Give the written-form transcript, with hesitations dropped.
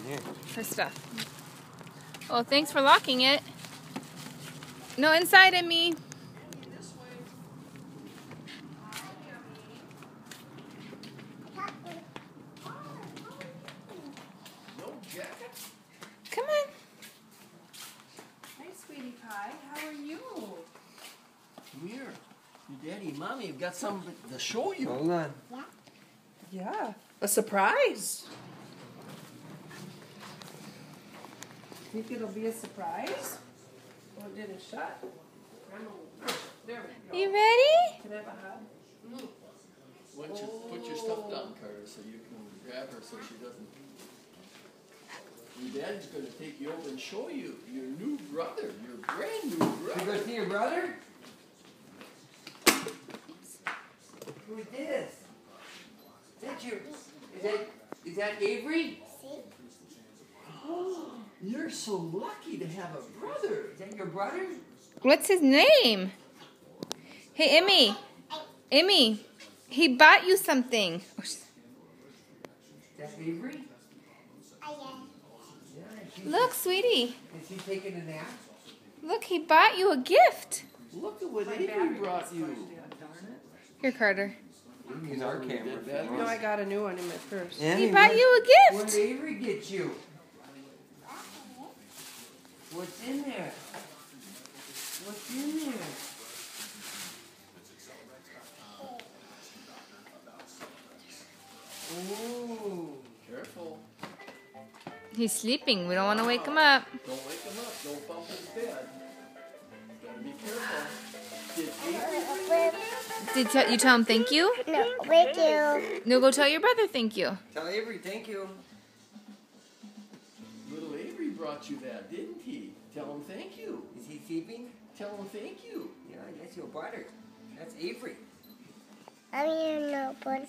here. Her stuff. Oh, thanks for locking it. No, inside of me. Come on. Hi, sweetie pie. How are you? Come here. Your daddy and mommy have got something to show you. Hold on. Yeah. A surprise. Think it'll be a surprise? Oh, it didn't shut. There we go. You ready? Can I have a hug? Why don't you put your stuff down, Carter, so you can grab her so she doesn't... Your dad's going to take you over and show you your new brother, your brand new brother. You go see your brother? Who is this? Is that Avery? Oh, you're so lucky to have a brother. Is that your brother? What's his name? Hey, Emmy. Emmy, he bought you something. Is that Avery? Yeah, Look, sweetie. Is he taking a nap? Look, he bought you a gift. Look at what Avery brought you. Here, Carter. Use our camera. No, I got a new one in my purse. Yeah, He bought you a What gift. did Avery get you? What's in there? What's in there? Ooh. Careful. He's sleeping. We don't want to wake him up. Don't wake him up. Don't bump his bed. Gotta be careful. Did Avery... Did you tell him thank you? No, thank you. No, go tell your brother thank you. Tell Avery, thank you. Little Avery brought you that, didn't he? Tell him thank you. Is he sleeping? Tell him thank you. Yeah, that's your brother. That's Avery. I mean, no, but